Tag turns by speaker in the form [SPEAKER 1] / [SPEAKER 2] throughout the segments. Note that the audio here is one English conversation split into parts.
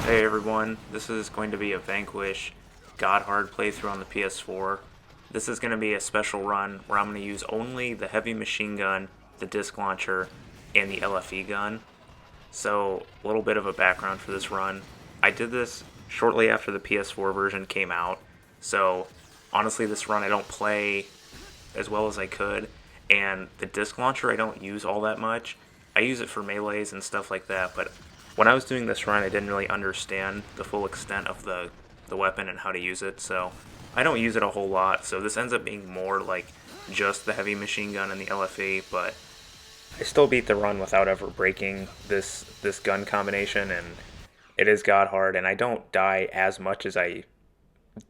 [SPEAKER 1] Hey everyone, this is going to be a Vanquish God Hard playthrough on the PS4. This is going to be a special run where I'm going to use only the heavy machine gun, the disc launcher, and the LFE gun. So, a little bit of a background for this run. I did this shortly after the PS4 version came out, so honestly this run I don't play as well as I could, and the disc launcher I don't use all that much. I use it for melees and stuff like that, but when I was doing this run, I didn't really understand the full extent of the weapon and how to use it, so I don't use it a whole lot. So this ends up being more like just the heavy machine gun and the LFE, but I still beat the run without ever breaking this gun combination, and it is god hard, and I don't die as much as I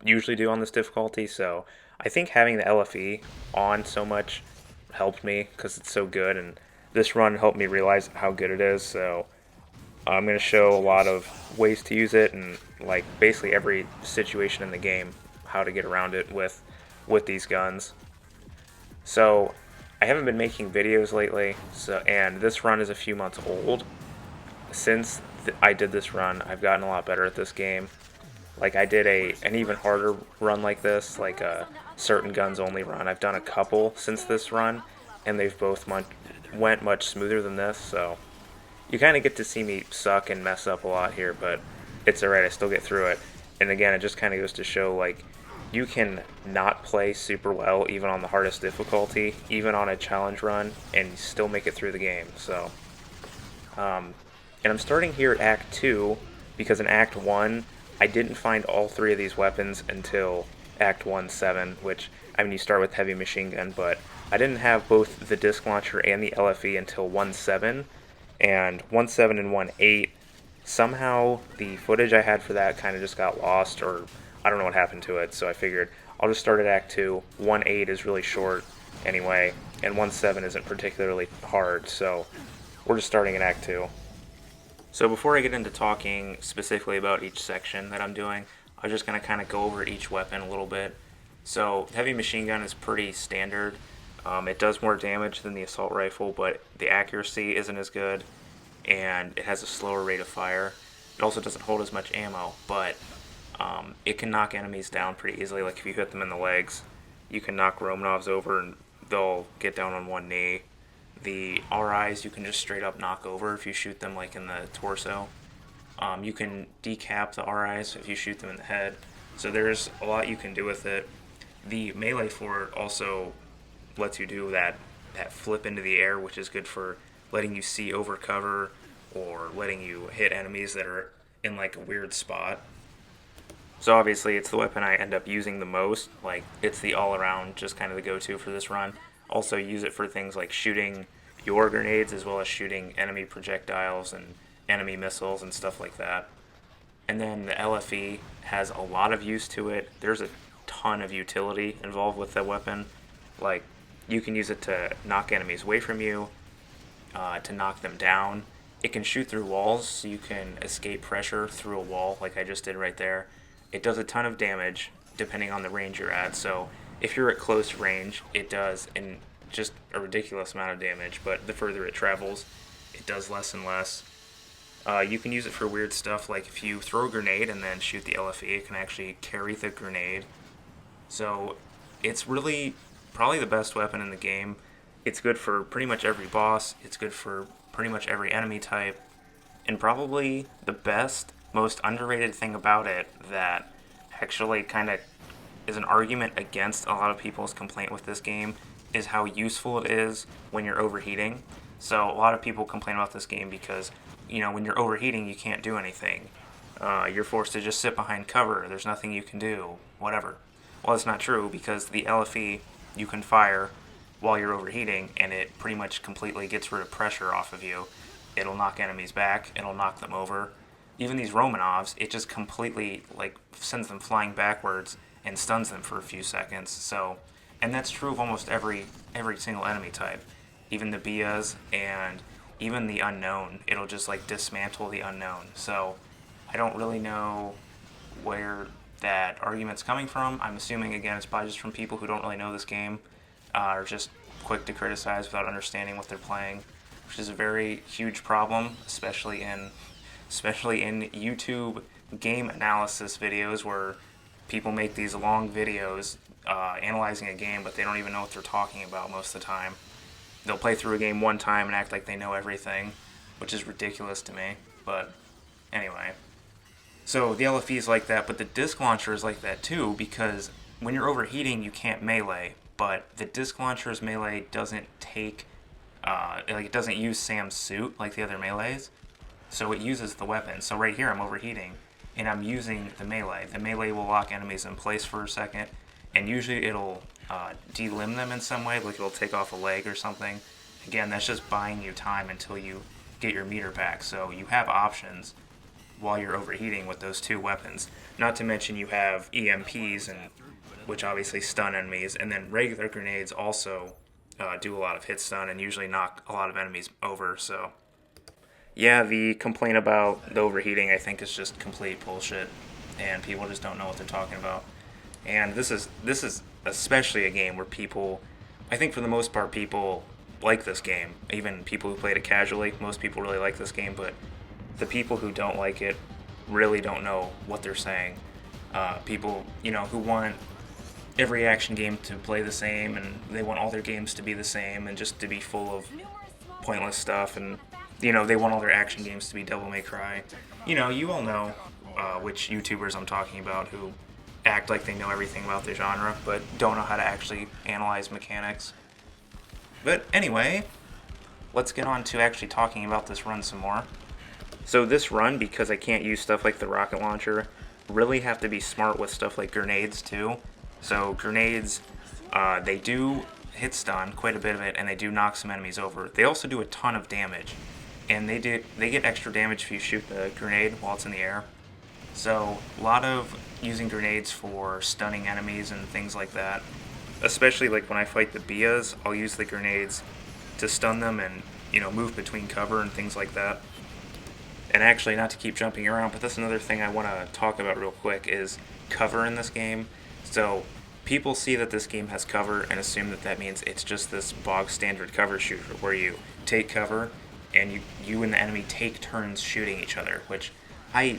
[SPEAKER 1] usually do on this difficulty. So I think having the LFE on so much helped me because it's so good, and this run helped me realize how good it is. So I'm going to show a lot of ways to use it and like basically every situation in the game, how to get around it with these guns. So I haven't been making videos lately, and this run is a few months old. Since I did this run, I've gotten a lot better at this game. Like I did an even harder run like this, like a certain guns only run. I've done a couple since this run, and they've both went much smoother than this. So you kind of get to see me suck and mess up a lot here, but it's alright. I still get through it. And again, it just kind of goes to show like you can not play super well even on the hardest difficulty, even on a challenge run, and still make it through the game. So, and I'm starting here at Act 2 because in Act 1 I didn't find all three of these weapons until Act 1-7, which, I mean, you start with heavy machine gun, but I didn't have both the disc launcher and the LFE until 1-7, and 1-7 and 1-8, somehow the footage I had for that kind of just got lost, or I don't know what happened to it, so I figured I'll just start at Act 2. 1-8 is really short anyway, and 1-7 isn't particularly hard, so we're just starting at Act 2. So before I get into talking specifically about each section that I'm doing, I'm just going to kind of go over each weapon a little bit. So heavy machine gun is pretty standard. It does more damage than the assault rifle, but the accuracy isn't as good, and it has a slower rate of fire. It also doesn't hold as much ammo, but it can knock enemies down pretty easily. Like if you hit them in the legs, you can knock Romanovs over and they'll get down on one knee. The RIs you can just straight up knock over if you shoot them like in the torso. You can decap the RIs if you shoot them in the head. So there's a lot you can do with it. The melee for it also lets you do that flip into the air, which is good for letting you see over cover or letting you hit enemies that are in like a weird spot. So obviously it's the weapon I end up using the most. Like it's the all-around, just kind of the go-to for this run. Also use it for things like shooting your grenades as well as shooting enemy projectiles and enemy missiles and stuff like that. And then the LFE has a lot of use to it. There's a ton of utility involved with that weapon. Like you can use it to knock enemies away from you, to knock them down. It can shoot through walls, so you can escape pressure through a wall like I just did right there. It does a ton of damage depending on the range you're at. So if you're at close range, it does in just a ridiculous amount of damage, but the further it travels, it does less and less. You can use it for weird stuff, like if you throw a grenade and then shoot the LFE, it can actually carry the grenade. So it's really probably the best weapon in the game. It's good for pretty much every boss, it's good for pretty much every enemy type, and probably the best, most underrated thing about it that actually kind of is an argument against a lot of people's complaint with this game is how useful it is when you're overheating. So a lot of people complain about this game because, you know, when you're overheating, you can't do anything. You're forced to just sit behind cover. There's nothing you can do, whatever. Well, that's not true because the LFE you can fire while you're overheating, and it pretty much completely gets rid of pressure off of you. It'll knock enemies back. It'll knock them over. Even these Romanovs, it just completely like sends them flying backwards and stuns them for a few seconds. So, and that's true of almost every single enemy type, even the Bias and even the unknown. It'll just like dismantle the unknown. So I don't really know where that argument's coming from. I'm assuming again it's probably just from people who don't really know this game, or just quick to criticize without understanding what they're playing, which is a very huge problem, especially in especially in YouTube game analysis videos where people make these long videos analyzing a game, but they don't even know what they're talking about most of the time. They'll play through a game one time and act like they know everything, which is ridiculous to me. But anyway. So the LFE is like that, but the disk launcher is like that too, because when you're overheating, you can't melee. But the disk launcher's melee doesn't take, it doesn't use Sam's suit like the other melees. So it uses the weapon. So right here, I'm overheating, and I'm using the melee. The melee will lock enemies in place for a second, and usually it'll delimb them in some way, like it'll take off a leg or something. Again, that's just buying you time until you get your meter back. So you have options while you're overheating with those two weapons. Not to mention you have EMPs, and which obviously stun enemies, and then regular grenades also do a lot of hit stun and usually knock a lot of enemies over. So yeah, the complaint about the overheating I think is just complete bullshit, and people just don't know what they're talking about. And this is especially a game where people, I think for the most part, people like this game. Even people who played it casually, most people really like this game, but the people who don't like it really don't know what they're saying. People, who want every action game to play the same, and they want all their games to be the same and just to be full of pointless stuff, and they want all their action games to be Devil May Cry. You all know which YouTubers I'm talking about who act like they know everything about the genre, but don't know how to actually analyze mechanics. But anyway, let's get on to actually talking about this run some more. So this run, because I can't use stuff like the rocket launcher, really have to be smart with stuff like grenades too. So grenades, they do hit stun, quite a bit of it, and they do knock some enemies over. They also do a ton of damage, and they get extra damage if you shoot the grenade while it's in the air. So a lot of using grenades for stunning enemies and things like that. Especially like when I fight the Bias, I'll use the grenades to stun them and move between cover and things like that. And actually, not to keep jumping around, but that's another thing I want to talk about real quick is cover in this game. So people see that this game has cover and assume that means it's just this bog standard cover shooter where you take cover and you and the enemy take turns shooting each other, which I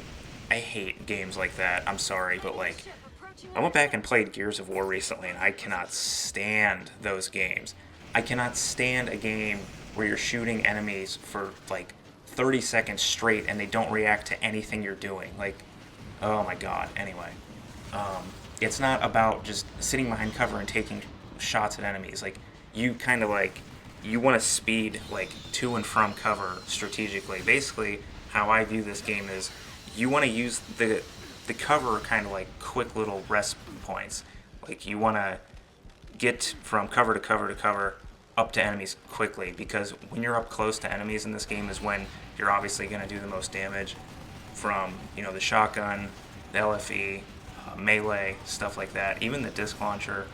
[SPEAKER 1] hate games like that. I'm sorry, but I went back and played Gears of War recently, and I cannot stand those games. I cannot stand a game where you're shooting enemies for 30 seconds straight and they don't react to anything you're doing. Oh my god. Anyway, it's not about just sitting behind cover and taking shots at enemies. You kind of you want to speed to and from cover strategically. Basically, how I view this game is you want to use the cover kind of quick little rest points. You want to get from cover to cover to cover up to enemies quickly, because when you're up close to enemies in this game is when you're obviously going to do the most damage from the shotgun, the LFE, melee, stuff like that, even the disc launcher,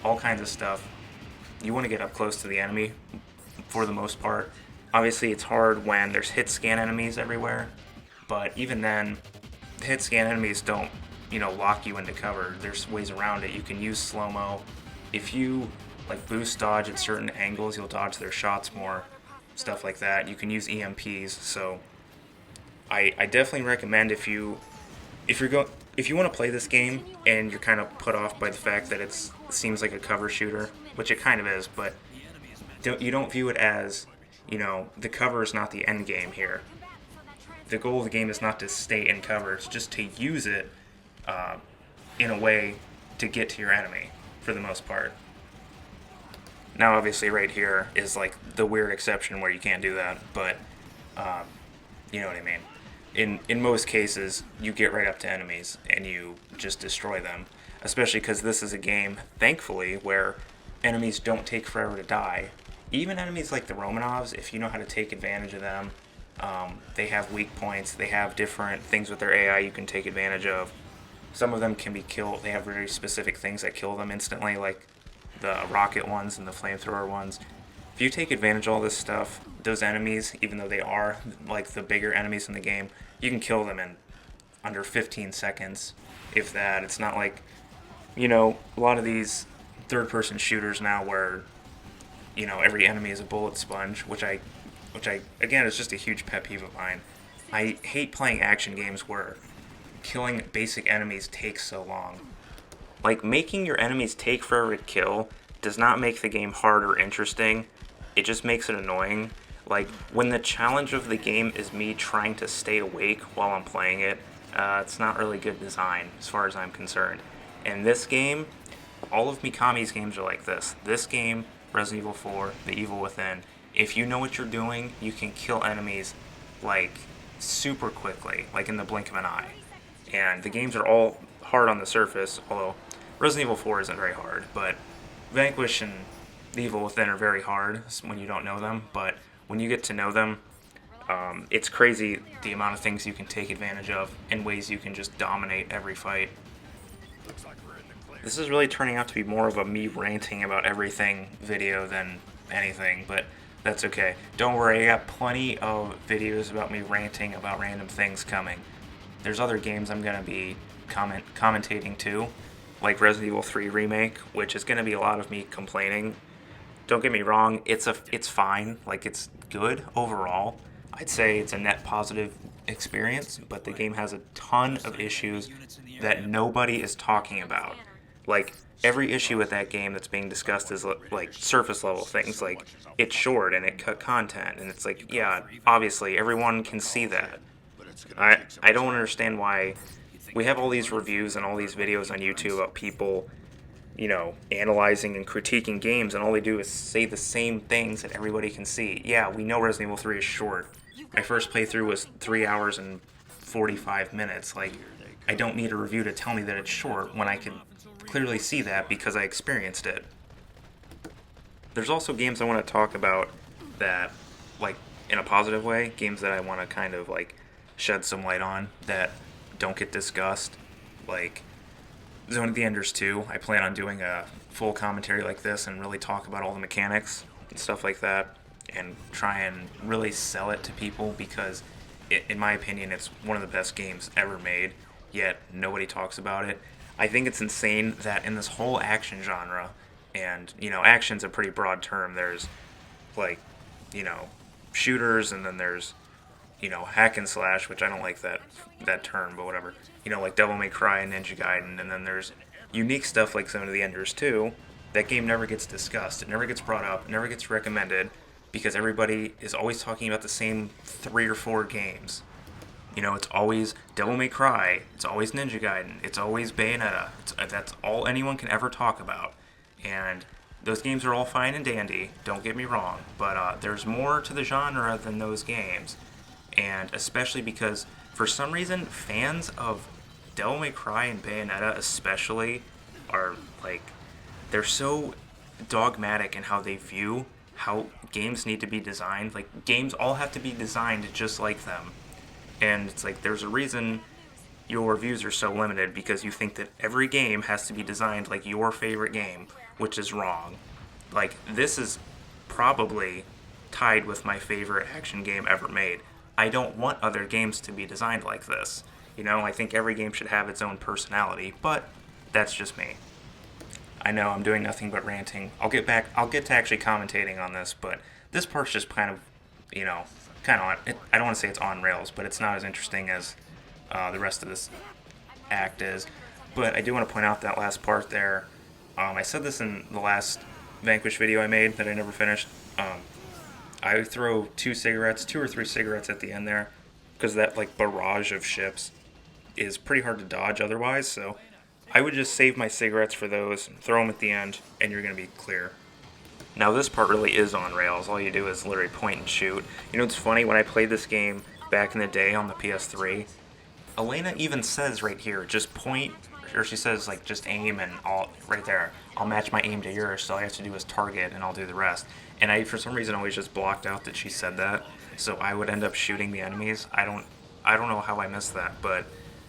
[SPEAKER 1] all kinds of stuff. You want to get up close to the enemy for the most part. Obviously it's hard when there's hit scan enemies everywhere, but even then the hit scan enemies don't lock you into cover. There's ways around it. You can use slow-mo. If you boost dodge at certain angles, you'll dodge their shots more, stuff like that. You can use EMPs. So I definitely recommend if you want to play this game and you're kind of put off by the fact that it seems like a cover shooter, which it kind of is, but you don't view it as the cover is not the end game here. The goal of the game is not to stay in cover, it's just to use it in a way to get to your enemy for the most part. Now obviously right here is the weird exception where you can't do that, but you know what I mean. In most cases, you get right up to enemies and you just destroy them, especially because this is a game, thankfully, where enemies don't take forever to die. Even enemies like the Romanovs, if you know how to take advantage of them, they have weak points, they have different things with their AI you can take advantage of. Some of them can be killed, they have very specific things that kill them instantly, like the rocket ones and the flamethrower ones. If you take advantage of all this stuff, those enemies, even though they are the bigger enemies in the game, you can kill them in under 15 seconds, if that. It's not a lot of these third-person shooters now where, every enemy is a bullet sponge, which I, again, is just a huge pet peeve of mine. I hate playing action games where killing basic enemies takes so long. Like, making your enemies take forever to kill does not make the game hard or interesting. It just makes it annoying. Like, when the challenge of the game is me trying to stay awake while I'm playing it, it's not really good design as far as I'm concerned. And this game, all of Mikami's games are like this. This game, Resident Evil 4, The Evil Within, if you know what you're doing, you can kill enemies, like, super quickly, like in the blink of an eye. And the games are all hard on the surface, although Resident Evil 4 isn't very hard, but Vanquish and The Evil Within are very hard when you don't know them, but when you get to know them, it's crazy the amount of things you can take advantage of and ways you can just dominate every fight. This is really turning out to be more of a me ranting about everything video than anything, but that's okay. Don't worry, I got plenty of videos about me ranting about random things coming. There's other games I'm going to be commentating too, like Resident Evil 3 Remake, which is going to be a lot of me complaining. Don't get me wrong, it's fine, like it's good overall. I'd say it's a net positive experience, but the game has a ton of issues that nobody is talking about. Like, every issue with that game that's being discussed is like surface level things, like it's short and it cut content, and it's like, yeah, obviously everyone can see that. I don't understand why we have all these reviews and all these videos on YouTube about people, analyzing and critiquing games, and all they do is say the same things that everybody can see. Yeah, we know Resident Evil 3 is short. My first playthrough was 3 hours and 45 minutes. Like, I don't need a review to tell me that it's short when I can clearly see that because I experienced it. There's also games I want to talk about that, like, in a positive way, games that I want to kind of, like, shed some light on that don't get discussed. Like, Zone of the Enders 2, I plan on doing a full commentary like this and really talk about all the mechanics and stuff like that and try and really sell it to people because, in my opinion, it's one of the best games ever made, yet nobody talks about it. I think it's insane that in this whole action genre, and, action's a pretty broad term, there's, like, shooters, and then there's, hack and slash, which I don't like that term, but whatever. Like Devil May Cry and Ninja Gaiden, and then there's unique stuff like Zone of the Enders 2. That game never gets discussed. It never gets brought up. It never gets recommended because everybody is always talking about the same 3 or 4 games. It's always Devil May Cry. It's always Ninja Gaiden. It's always Bayonetta. That's all anyone can ever talk about. And those games are all fine and dandy, don't get me wrong, but there's more to the genre than those games. And especially because, for some reason, fans of Devil May Cry and Bayonetta especially are, like, they're so dogmatic in how they view how games need to be designed. Like, games all have to be designed just like them. And it's like, there's a reason your reviews are so limited, because you think that every game has to be designed like your favorite game, which is wrong. Like, this is probably tied with my favorite action game ever made. I don't want other games to be designed like this. I think every game should have its own personality, but that's just me. I know I'm doing nothing but ranting. I'll get to actually commentating on this, but this part's just kind of, I don't want to say it's on rails, but it's not as interesting as the rest of this act is. But I do want to point out that last part there. I said this in the last Vanquish video I made that I never finished. I throw 2 or 3 cigarettes at the end there, because that, like, barrage of ships is pretty hard to dodge otherwise, so I would just save my cigarettes for those, throw them at the end, and you're going to be clear. Now, this part really is on rails. All you do is literally point and shoot. It's funny, when I played this game back in the day on the PS3, Elena even says right here, just point, or she says, like, just aim, and right there, I'll match my aim to yours, so all I have to do is target, and I'll do the rest. And I, for some reason, always just blocked out that she said that, so I would end up shooting the enemies. I don't know how I missed that, but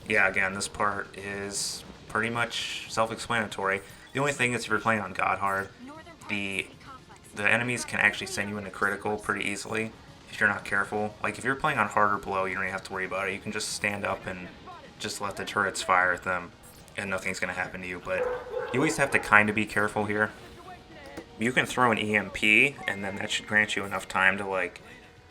[SPEAKER 1] yeah, again, this part is pretty much self-explanatory. The only thing is, if you're playing on God Hard, the enemies can actually send you into critical pretty easily if you're not careful. Like, if you're playing on hard or below, you don't even have to worry about it. You can just stand up and just let the turrets fire at them, and nothing's going to happen to you. But you always have to kind of be careful here. You can throw an EMP, and then that should grant you enough time to, like,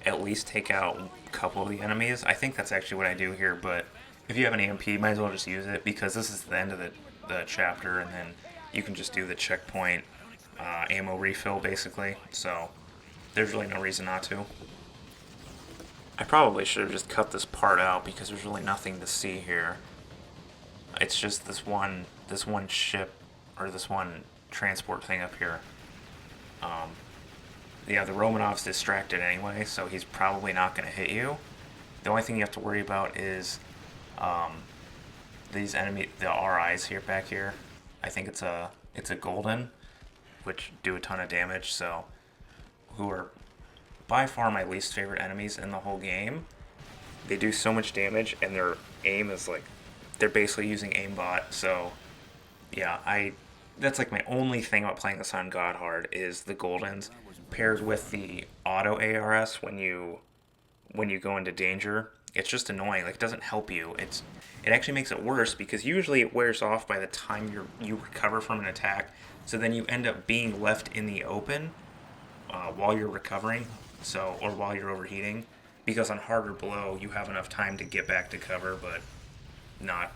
[SPEAKER 1] at least take out a couple of the enemies. I think that's actually what I do here, but if you have an EMP, might as well just use it because this is the end of the chapter, and then you can just do the checkpoint ammo refill, basically. So there's really no reason not to. I probably should have just cut this part out because there's really nothing to see here. It's just this one ship, or this one transport thing up here. Yeah, the Romanov's distracted anyway, so he's probably not going to hit you. The only thing you have to worry about is these the RIs here back here. I think it's a golden, which do a ton of damage. So, who are by far my least favorite enemies in the whole game. They do so much damage, and their aim is like they're basically using aimbot. So, yeah, that's like my only thing about playing this on God Hard is the Goldens paired with the auto ARS when you go into danger. It's just annoying. Like, it doesn't help you. It actually makes it worse because usually it wears off by the time you recover from an attack. So then you end up being left in the open while you're recovering, or while you're overheating. Because on hard or below, you have enough time to get back to cover, but not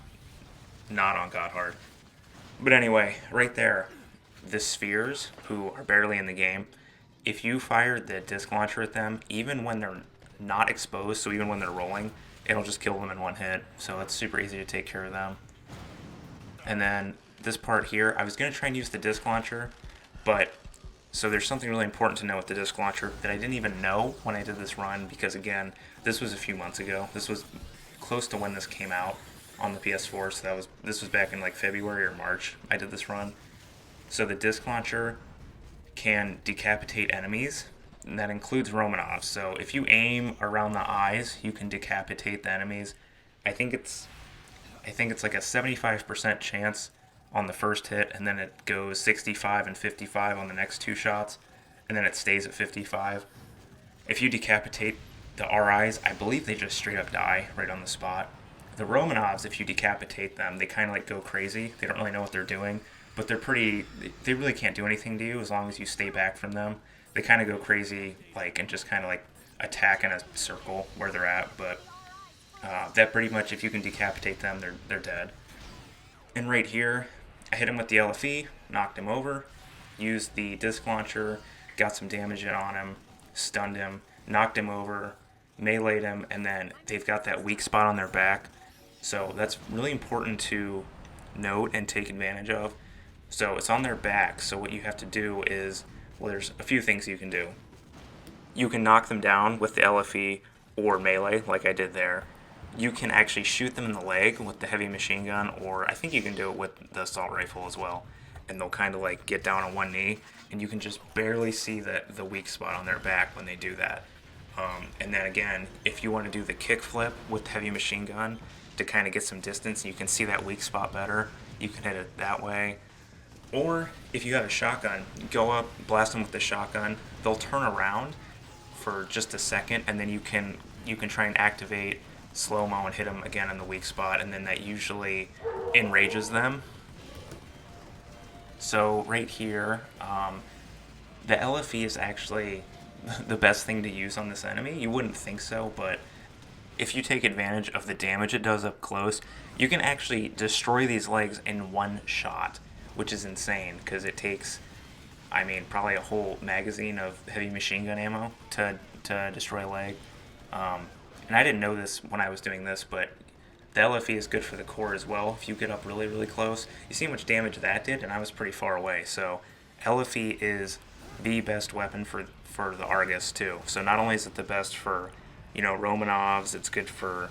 [SPEAKER 1] on God Hard. But anyway, right there, the spheres, who are barely in the game, if you fire the disc launcher at them, even when they're not exposed, so even when they're rolling, it'll just kill them in one hit. So it's super easy to take care of them. And then this part here, I was going to try and use the disc launcher, but so there's something really important to know with the disc launcher that I didn't even know when I did this run, because again, this was a few months ago. This was close to when this came out on the PS4, so this was back in like February or March I did this run. So the disc launcher can decapitate enemies, and that includes Romanov. So if you aim around the eyes, you can decapitate the enemies. I think it's like a 75% chance on the first hit, and then it goes 65 and 55 on the next two shots, and then it stays at 55. If you decapitate the RIs, I believe they just straight up die right on the spot. The Romanovs, if you decapitate them, they kind of like go crazy. They don't really know what they're doing, but they really can't do anything to you as long as you stay back from them. They kind of go crazy, like, and just kind of like attack in a circle where they're at, but that pretty much, if you can decapitate them, they're dead. And right here, I hit him with the LFE, knocked him over, used the disc launcher, got some damage in on him, stunned him, knocked him over, meleeed him, and then they've got that weak spot on their back. So that's really important to note and take advantage of. So it's on their back, so what you have to do is, well, there's a few things you can do. You can knock them down with the LFE or melee, like I did there. You can actually shoot them in the leg with the heavy machine gun, or I think you can do it with the assault rifle as well. And they'll kind of like get down on one knee, and you can just barely see the weak spot on their back when they do that. And then again, if you want to do the kick flip with the heavy machine gun to kind of get some distance, you can see that weak spot better. You can hit it that way. Or if you have a shotgun, go up, blast them with the shotgun. They'll turn around for just a second, and then you can try and activate slow-mo and hit them again in the weak spot, and then that usually enrages them. So right here, the LFE is actually the best thing to use on this enemy. You wouldn't think so, but if you take advantage of the damage it does up close, you can actually destroy these legs in one shot, which is insane, because it takes, probably a whole magazine of heavy machine gun ammo to destroy a leg. And I didn't know this when I was doing this, but the LFE is good for the core as well. If you get up really, really close, you see how much damage that did, and I was pretty far away. So LFE is the best weapon for the Argus too. So not only is it the best for, Romanovs, it's good for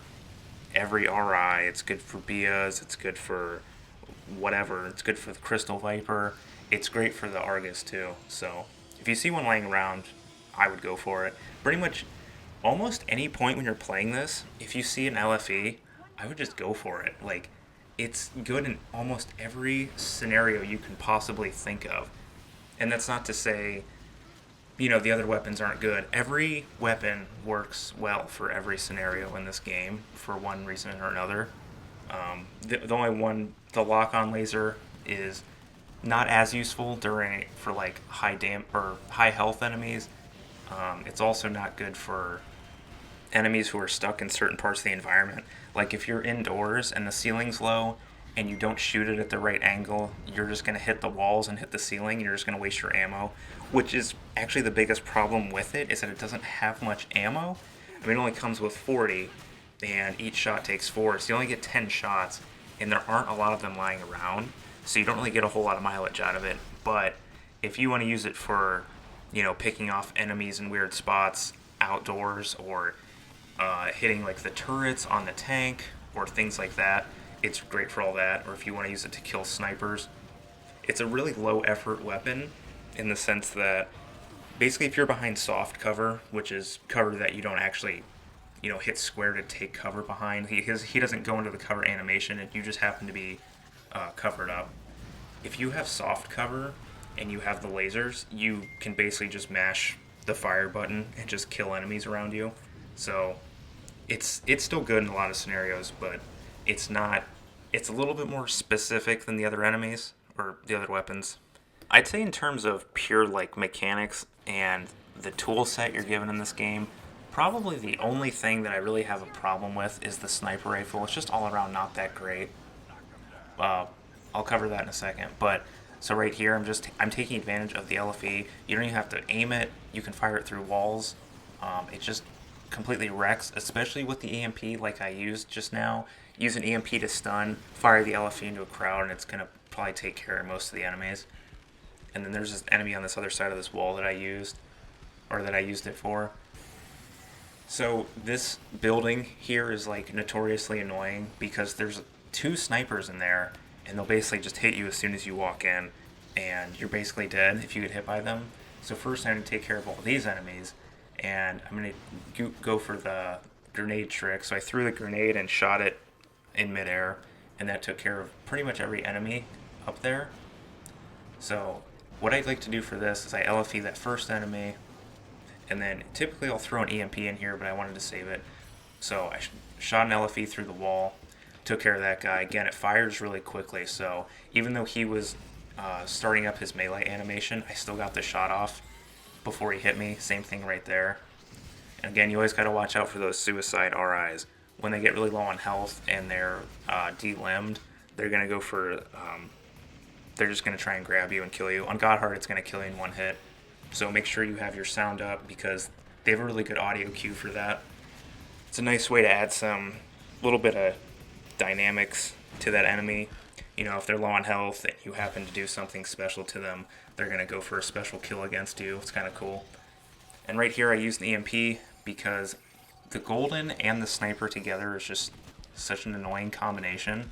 [SPEAKER 1] every RI, it's good for Bias, it's good for whatever, it's good for the Crystal Viper, it's great for the Argus too. So if you see one laying around, I would go for it. Pretty much almost any point when you're playing this, if you see an LFE, I would just go for it. Like, it's good in almost every scenario you can possibly think of. And that's not to say, the other weapons aren't good. Every weapon works well for every scenario in this game for one reason or another. The only one, the lock-on laser, is not as useful for like high health enemies. It's also not good for enemies who are stuck in certain parts of the environment. Like if you're indoors and the ceiling's low and you don't shoot it at the right angle, you're just going to hit the walls and hit the ceiling, and you're just going to waste your ammo, which is actually the biggest problem with it, is that it doesn't have much ammo. I mean, it only comes with 40, and each shot takes 4, so you only get 10 shots, and there aren't a lot of them lying around, so you don't really get a whole lot of mileage out of it. But if you want to use it for, picking off enemies in weird spots outdoors, or hitting like the turrets on the tank or things like that, it's great for all that. Or if you want to use it to kill snipers, it's a really low effort weapon in the sense that basically if you're behind soft cover, which is cover that you don't actually hit square to take cover behind, he doesn't go into the cover animation, and you just happen to be covered up. If you have soft cover and you have the lasers, you can basically just mash the fire button and just kill enemies around you. So it's still good in a lot of scenarios, but it's a little bit more specific than the other enemies or the other weapons. I'd say in terms of pure like mechanics and the tool set you're given in this game, probably the only thing that I really have a problem with is the sniper rifle. It's just all around not that great. I'll cover that in a second. But so right here, I'm taking advantage of the LFE. You don't even have to aim it. You can fire it through walls. It just completely wrecks, especially with the EMP like I used just now. Use an EMP to stun, fire the LFE into a crowd, and it's going to probably take care of most of the enemies. And then there's this enemy on this other side of this wall that I used it for. So this building here is like notoriously annoying because there's 2 snipers in there, and they'll basically just hit you as soon as you walk in, and you're basically dead if you get hit by them. So first I'm going to take care of all these enemies, and I'm going to go for the grenade trick. So I threw the grenade and shot it in midair, and that took care of pretty much every enemy up there. So what I'd like to do for this is I LFE that first enemy, and then typically I'll throw an EMP in here, but I wanted to save it. So I shot an LFE through the wall, took care of that guy. Again, it fires really quickly, so even though he was starting up his melee animation, I still got the shot off before he hit me. Same thing right there. And again, you always got to watch out for those suicide RIs. When they get really low on health and they're de-limbed, they're going to go for... they're just going to try and grab you and kill you. On God Hard, it's going to kill you in one hit. So make sure you have your sound up because they have a really good audio cue for that. It's a nice way to add some little bit of dynamics to that enemy. If they're low on health and you happen to do something special to them, they're going to go for a special kill against you. It's kind of cool. And right here I used an EMP because the golden and the sniper together is just such an annoying combination.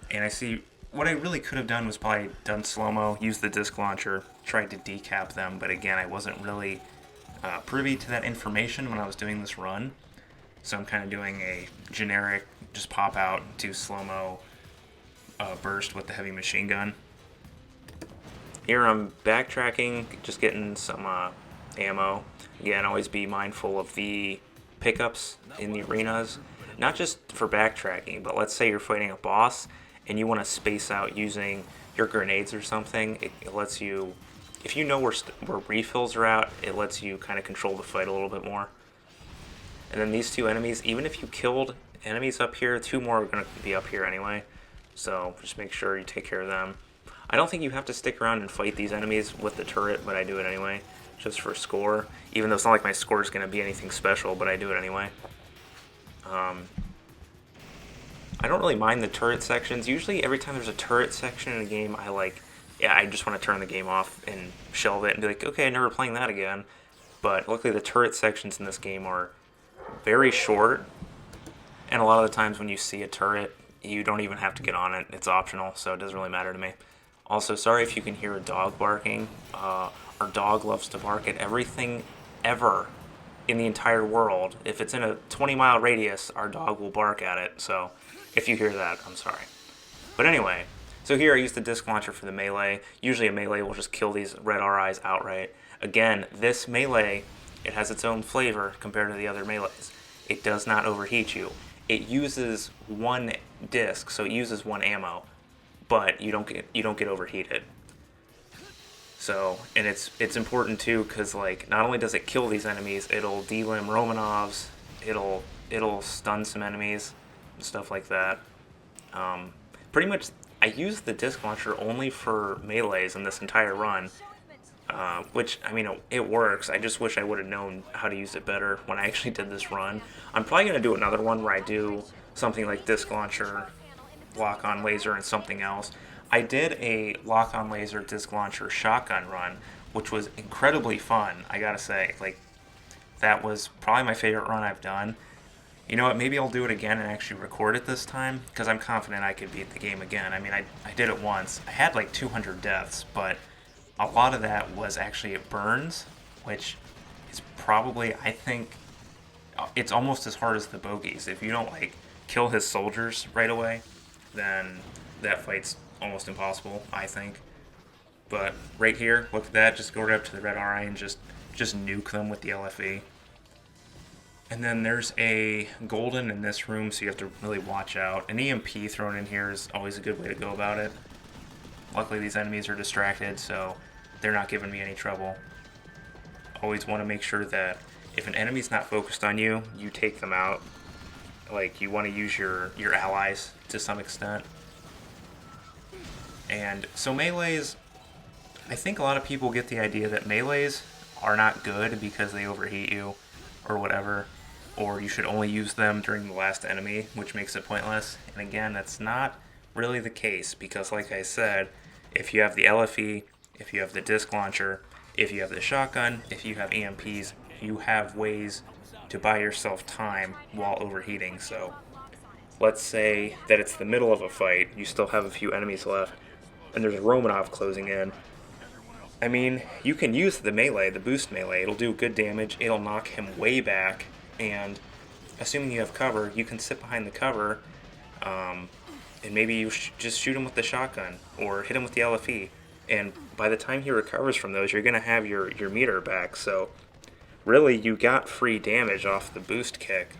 [SPEAKER 1] And I see what I really could have done was probably done slow-mo, used the disc launcher, tried to decap them, but again, I wasn't really privy to that information when I was doing this run. So I'm kind of doing a generic, just pop out, do slow-mo burst with the heavy machine gun. Here I'm backtracking, just getting some ammo. Again, always be mindful of the pickups in the arenas, not just for backtracking, but let's say you're fighting a boss and you want to space out using your grenades or something. It lets you, if you know where refills are at, it lets you kind of control the fight a little bit more. And then these 2 enemies, even if you killed enemies up here, 2 more are going to be up here anyway. So just make sure you take care of them. I don't think you have to stick around and fight these enemies with the turret, but I do it anyway, just for score. Even though it's not like my score is going to be anything special, but I do it anyway. I don't really mind the turret sections. Usually every time there's a turret section in a game, I just want to turn the game off and shelve it and be like, okay, never playing that again. But luckily the turret sections in this game are very short, and a lot of the times when you see a turret, you don't even have to get on it. It's optional, so it doesn't really matter to me. Also, sorry if you can hear a dog barking. Our dog loves to bark at everything ever in the entire world. If it's in a 20-mile radius, our dog will bark at it. So if you hear that, I'm sorry. But anyway, so here I use the disc launcher for the melee. Usually a melee will just kill these red RIs outright. Again, this melee, it has its own flavor compared to the other melees. It does not overheat you. It uses 1 disc, so it uses 1 ammo, but you don't get overheated. So, and it's important too, because like not only does it kill these enemies, it'll delimb Romanovs, it'll stun some enemies, and stuff like that. Pretty much, I used the disc launcher only for melees in this entire run, which, I mean, it works. I just wish I would have known how to use it better when I actually did this run. I'm probably going to do another one where I do something like disc launcher, lock-on laser, and something else. I did a lock-on laser, disc launcher, shotgun run, which was incredibly fun, I gotta say. Like, that was probably my favorite run I've done. You know what, maybe I'll do it again and actually record it this time, because I'm confident I could beat the game again. I mean, I did it once. I had like 200 deaths, but a lot of that was actually at burns, which is probably, I think, it's almost as hard as the bogeys. If you don't, like, kill his soldiers right away, then that fight's almost impossible, I think. But right here, look at that, just go right up to the red RI and just nuke them with the LFE. And then there's a golden in this room, so you have to really watch out. An EMP thrown in here is always a good way to go about it. Luckily these enemies are distracted, so they're not giving me any trouble. Always want to make sure that if an enemy's not focused on you, you take them out. Like, you want to use your allies to some extent. And so melees, I think a lot of people get the idea that melees are not good because they overheat you or whatever, or you should only use them during the last enemy, which makes it pointless. And again, that's not really the case, because like I said, if you have the LFE, if you have the disc launcher, if you have the shotgun, if you have EMPs, you have ways to buy yourself time while overheating. So let's say that it's the middle of a fight, you still have a few enemies left, and there's a Romanov closing in. I mean, you can use the melee, the boost melee. It'll do good damage, it'll knock him way back, and assuming you have cover, you can sit behind the cover, and maybe you just shoot him with the shotgun, or hit him with the LFE, and by the time he recovers from those, you're going to have your meter back. So really, you got free damage off the boost kick.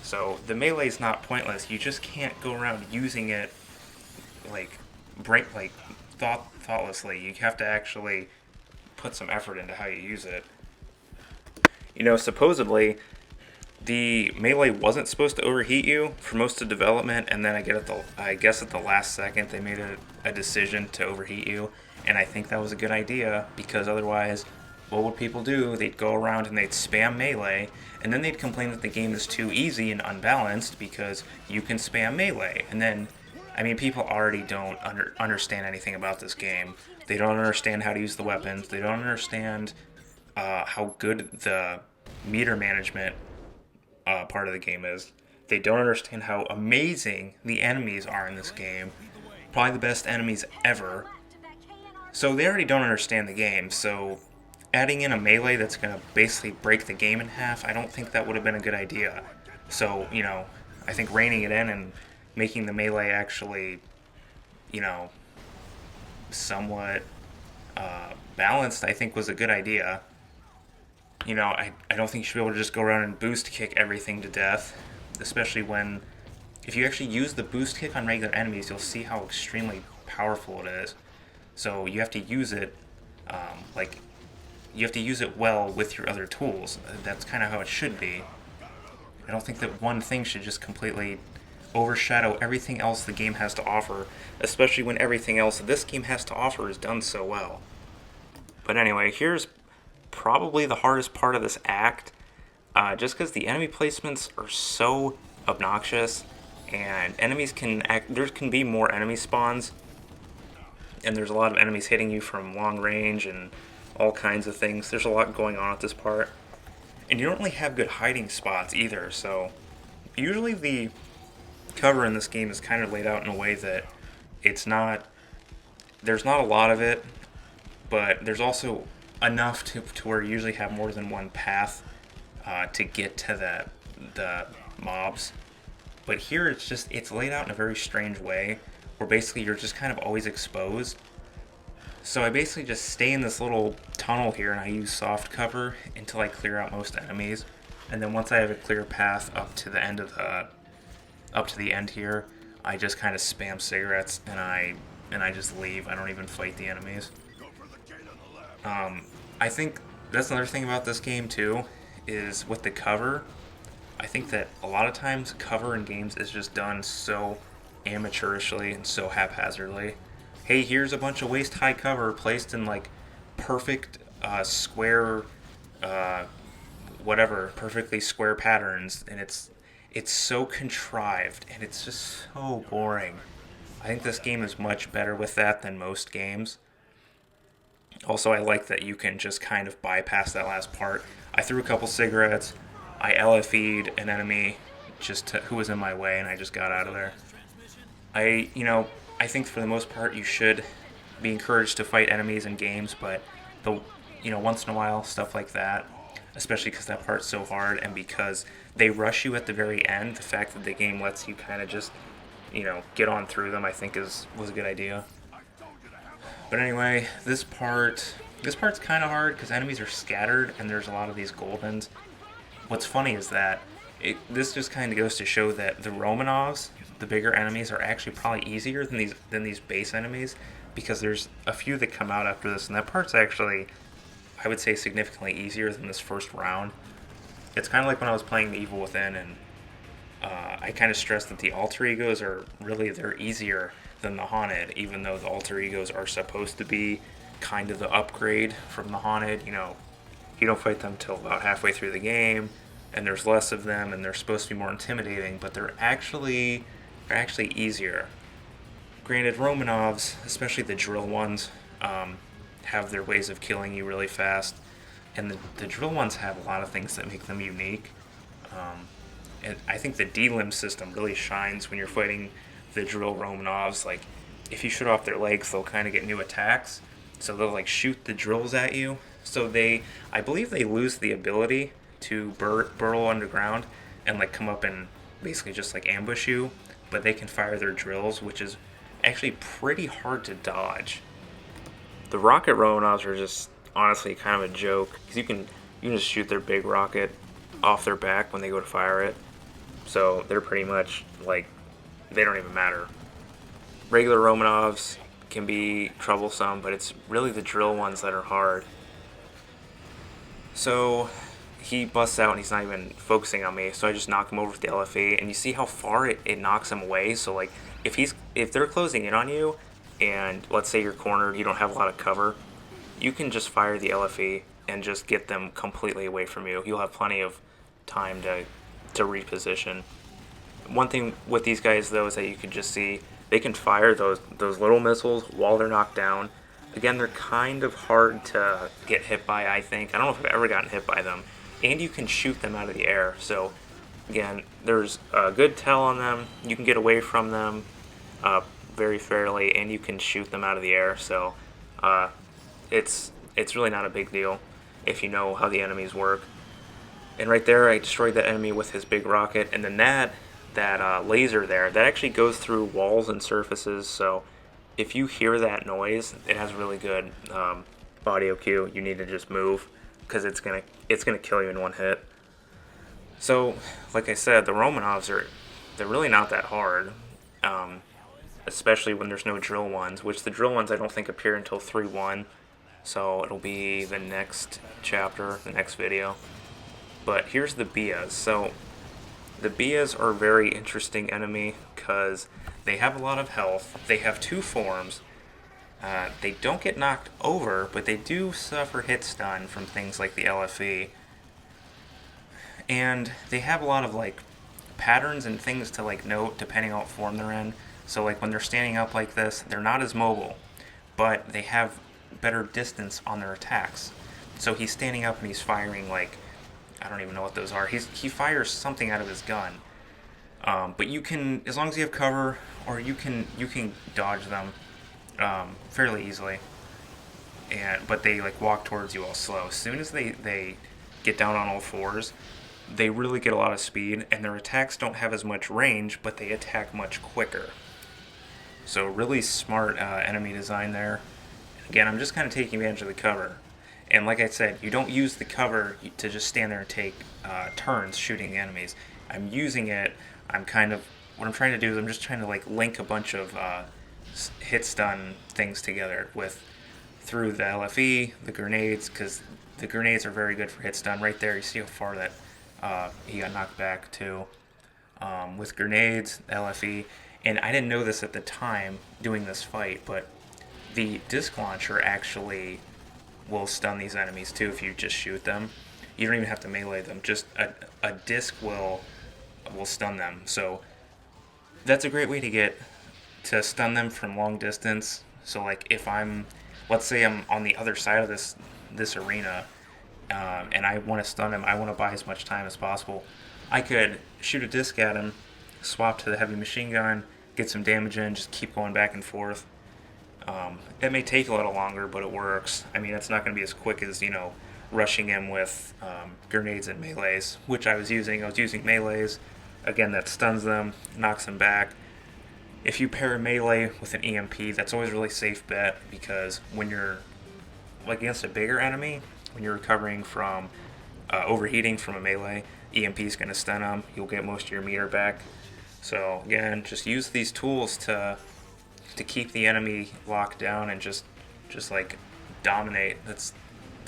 [SPEAKER 1] So the melee's not pointless, you just can't go around using it like thoughtlessly. You have to actually put some effort into how you use it. You know, supposedly the melee wasn't supposed to overheat you for most of development, and then I guess at the last second they made a decision to overheat you, and I think that was a good idea, because otherwise what would people do? They'd go around and they'd spam melee, and then they'd complain that the game is too easy and unbalanced because you can spam melee. And then, I mean, people already don't understand anything about this game. They don't understand how to use the weapons. They don't understand how good the meter management part of the game is. They don't understand how amazing the enemies are in this game. Probably the best enemies ever. So they already don't understand the game. So adding in a melee that's going to basically break the game in half, I don't think that would have been a good idea. So, you know, I think reining it in and making the melee actually, you know, somewhat balanced, I think was a good idea. You know, I don't think you should be able to just go around and boost kick everything to death, especially when, if you actually use the boost kick on regular enemies, you'll see how extremely powerful it is. So you have to use it, you have to use it well with your other tools. That's kind of how it should be. I don't think that one thing should just completely overshadow everything else the game has to offer, especially when everything else this game has to offer is done so well. But anyway, here's probably the hardest part of this act, just because the enemy placements are so obnoxious, and there can be more enemy spawns, and there's a lot of enemies hitting you from long range and all kinds of things. There's a lot going on at this part, and you don't really have good hiding spots either. So usually the cover in this game is kind of laid out in a way that there's not a lot of it, but there's also enough to where you usually have more than one path to get to the mobs. But here it's laid out in a very strange way, where basically you're just kind of always exposed. So I basically just stay in this little tunnel here, and I use soft cover until I clear out most enemies. And then once I have a clear path up to the end here, I just kind of spam cigarettes and I just leave. I don't even fight the enemies. I think that's another thing about this game too, is with the cover. I think that a lot of times cover in games is just done so amateurishly and so haphazardly. Hey, here's a bunch of waist high cover placed in like perfect square, uh, whatever, perfectly square patterns, and it's so contrived and it's just so boring. I think this game is much better with that than most games. Also, I like that you can just kind of bypass that last part. I threw a couple cigarettes, I LFE'd an enemy who was in my way, and I just got out of there. I think for the most part you should be encouraged to fight enemies in games, but the once in a while stuff like that, especially because that part's so hard and because they rush you at the very end, the fact that the game lets you kind of just get on through them, I think was a good idea. But anyway, this part's kind of hard because enemies are scattered and there's a lot of these goldens. What's funny is that this just kind of goes to show that the Romanovs, the bigger enemies, are actually probably easier than these base enemies, because there's a few that come out after this, and that part's actually, I would say, significantly easier than this first round. It's kind of like when I was playing The Evil Within, and I kind of stressed that the alter egos they're easier than the haunted, even though the alter egos are supposed to be kind of the upgrade from the haunted. You don't fight them till about halfway through the game, and there's less of them, and they're supposed to be more intimidating, but they're actually easier. Granted, Romanovs, especially the drill ones, have their ways of killing you really fast, and the drill ones have a lot of things that make them unique. And I think the D-limb system really shines when you're fighting the drill Romanovs. Like, if you shoot off their legs, they'll kind of get new attacks, so they'll like shoot the drills at you. So I believe they lose the ability to burrow underground and like come up and basically just like ambush you, but they can fire their drills, which is actually pretty hard to dodge. The rocket Romanovs are just honestly kind of a joke, because you can just shoot their big rocket off their back when they go to fire it. So they're pretty much like, they don't even matter. Regular Romanovs can be troublesome, but it's really the drill ones that are hard. So he busts out and he's not even focusing on me, so I just knock him over with the LFE, and you see how far it knocks him away. So like, if they're closing in on you, and let's say you're cornered, you don't have a lot of cover, you can just fire the LFE and just get them completely away from you. You'll have plenty of time to reposition. One thing with these guys though is that you can just see they can fire those little missiles while they're knocked down. Again, they're kind of hard to get hit by, I think. I don't know if I've ever gotten hit by them. And you can shoot them out of the air. So, again, there's a good tell on them. You can get away from them very fairly, and you can shoot them out of the air. So, it's really not a big deal if you know how the enemies work. And right there, I destroyed that enemy with his big rocket. And then that laser there, that actually goes through walls and surfaces. So, if you hear that noise, it has really good audio cue. You need to just move, because it's gonna kill you in one hit. So, like I said, the Romanovs they're really not that hard, especially when there's no drill ones. Which the drill ones I don't think appear until 3.1, so it'll be the next chapter, the next video. But here's the Bias. So the Bias are a very interesting enemy because they have a lot of health. They have two forms. They don't get knocked over, but they do suffer hit stun from things like the LFE. And they have a lot of like patterns and things to like note depending on what form they're in. So like when they're standing up like this, they're not as mobile, but they have better distance on their attacks. So he's standing up and he's firing like, I don't even know what those are. He fires something out of his gun. But you can, as long as you have cover, or you can dodge them fairly easily. But they like walk towards you all slow. As soon as they get down on all fours, they really get a lot of speed, and their attacks don't have as much range, but they attack much quicker. So really smart enemy design there. Again, I'm just kind of taking advantage of the cover. And like I said, you don't use the cover to just stand there and take turns shooting the enemies. I'm using it, what I'm trying to do is I'm just trying to like link a bunch of hit stun things together with through the LFE, the grenades, because the grenades are very good for hit stun. Right there, you see how far that he got knocked back to. With grenades, LFE, and I didn't know this at the time doing this fight, but the disc launcher actually will stun these enemies too if you just shoot them. You don't even have to melee them. Just a disc will stun them. So that's a great way to stun them from long distance. So like if let's say I'm on the other side of this arena, and I want to stun him, I want to buy as much time as possible. I could shoot a disc at him, swap to the heavy machine gun, get some damage in, just keep going back and forth. It may take a little longer, but it works. I mean, it's not going to be as quick as, rushing him with grenades and melees, which I was using. I was using melees. Again, that stuns them, knocks them back. If you pair a melee with an EMP, that's always a really safe bet, because when you're like against a bigger enemy, when you're recovering from overheating from a melee, EMP is going to stun them. You'll get most of your meter back. So again, just use these tools to keep the enemy locked down and just like dominate. That's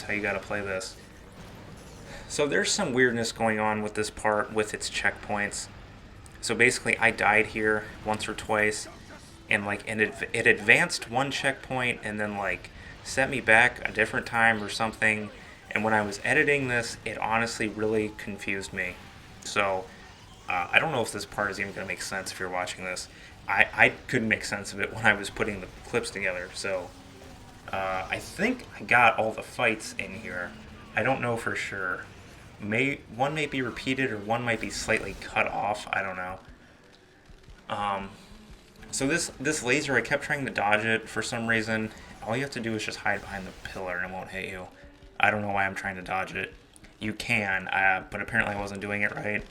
[SPEAKER 1] how you got to play this. So there's some weirdness going on with this part with its checkpoints. So basically, I died here once or twice, and it advanced one checkpoint and then set me back a different time or something. And when I was editing this, it honestly really confused me. So I don't know if this part is even going to make sense if you're watching this. I couldn't make sense of it when I was putting the clips together. So I think I got all the fights in here. I don't know for sure. One may be repeated or one might be slightly cut off. I don't know. So this laser, I kept trying to dodge it for some reason. All you have to do is just hide behind the pillar and it won't hit you. I don't know why I'm trying to dodge it. You can, but apparently I wasn't doing it right.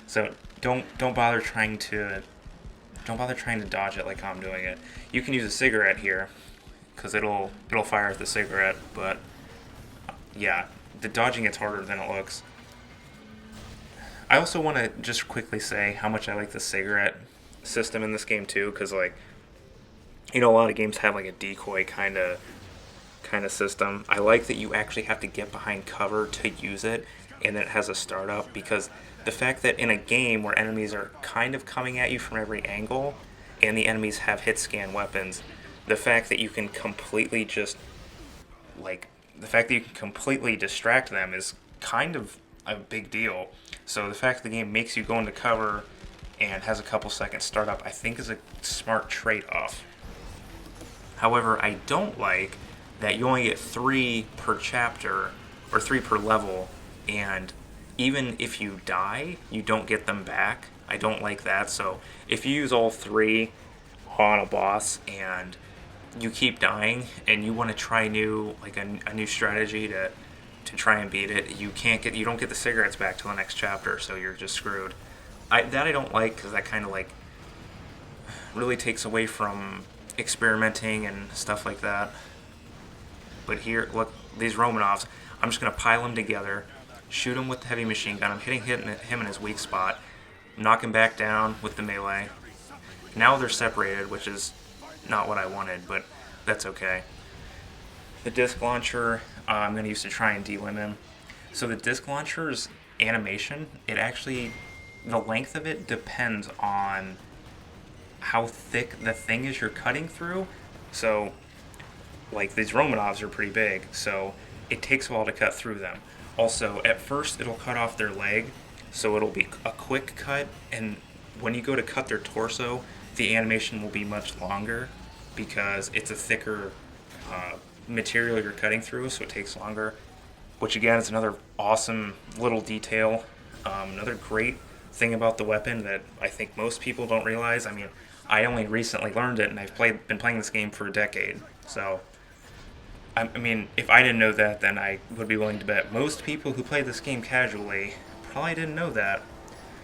[SPEAKER 1] So don't bother trying to dodge it like I'm doing it. You can use a cigarette here, because it'll fire at the cigarette. But yeah, the dodging it's harder than it looks. I also want to just quickly say how much I like the cigarette system in this game too, because a lot of games have a decoy kind of system. I like that you actually have to get behind cover to use it, and then it has a startup, because the fact that in a game where enemies are kind of coming at you from every angle, and the enemies have hit scan weapons, the fact that you can completely distract them is kind of a big deal. So the fact that the game makes you go into cover and has a couple seconds startup, I think is a smart trade-off. However, I don't like that you only get 3 per chapter, or 3 per level, and even if you die, you don't get them back. I don't like that. So if you use all 3 on a boss and you keep dying and you want to try a new strategy to try and beat it, you don't get the cigarettes back till the next chapter, so you're just screwed. I don't like, because that kind of really takes away from experimenting and stuff like that. But here, look, these Romanovs, I'm just going to pile them together, shoot him with the heavy machine gun. I'm hitting him in his weak spot, knock him back down with the melee. Now they're separated, which is not what I wanted, but that's okay. The disc launcher, I'm going to use to try and delim him. So the disc launcher's animation, the length of it depends on how thick the thing is you're cutting through. So these Romanovs are pretty big, so it takes a while to cut through them. Also, at first it'll cut off their leg, so it'll be a quick cut, and when you go to cut their torso, the animation will be much longer, because it's a thicker material you're cutting through, so it takes longer, which again is another awesome little detail. Another great thing about the weapon that I think most people don't realize. I mean, I only recently learned it, and I've been playing this game for a decade, so I mean, if I didn't know that, then I would be willing to bet most people who play this game casually probably didn't know that.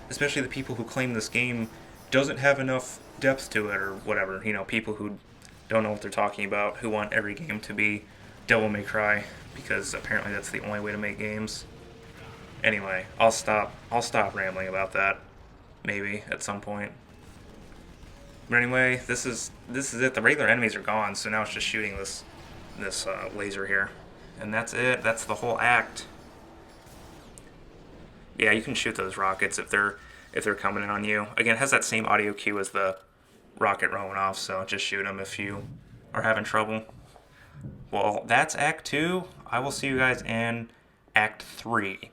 [SPEAKER 1] Especially the people who claim this game doesn't have enough depth to it or whatever. People who don't know what they're talking about, who want every game to be Devil May Cry, because apparently that's the only way to make games. Anyway, I'll stop rambling about that, maybe, at some point. But anyway, this is it. The regular enemies are gone, so now it's just shooting this laser here. And that's it. That's the whole act. Yeah, you can shoot those rockets if they're coming in on you. Again, it has that same audio cue as the rocket rolling off, so just shoot them if you are having trouble. Well, that's Act 2. I will see you guys in Act 3.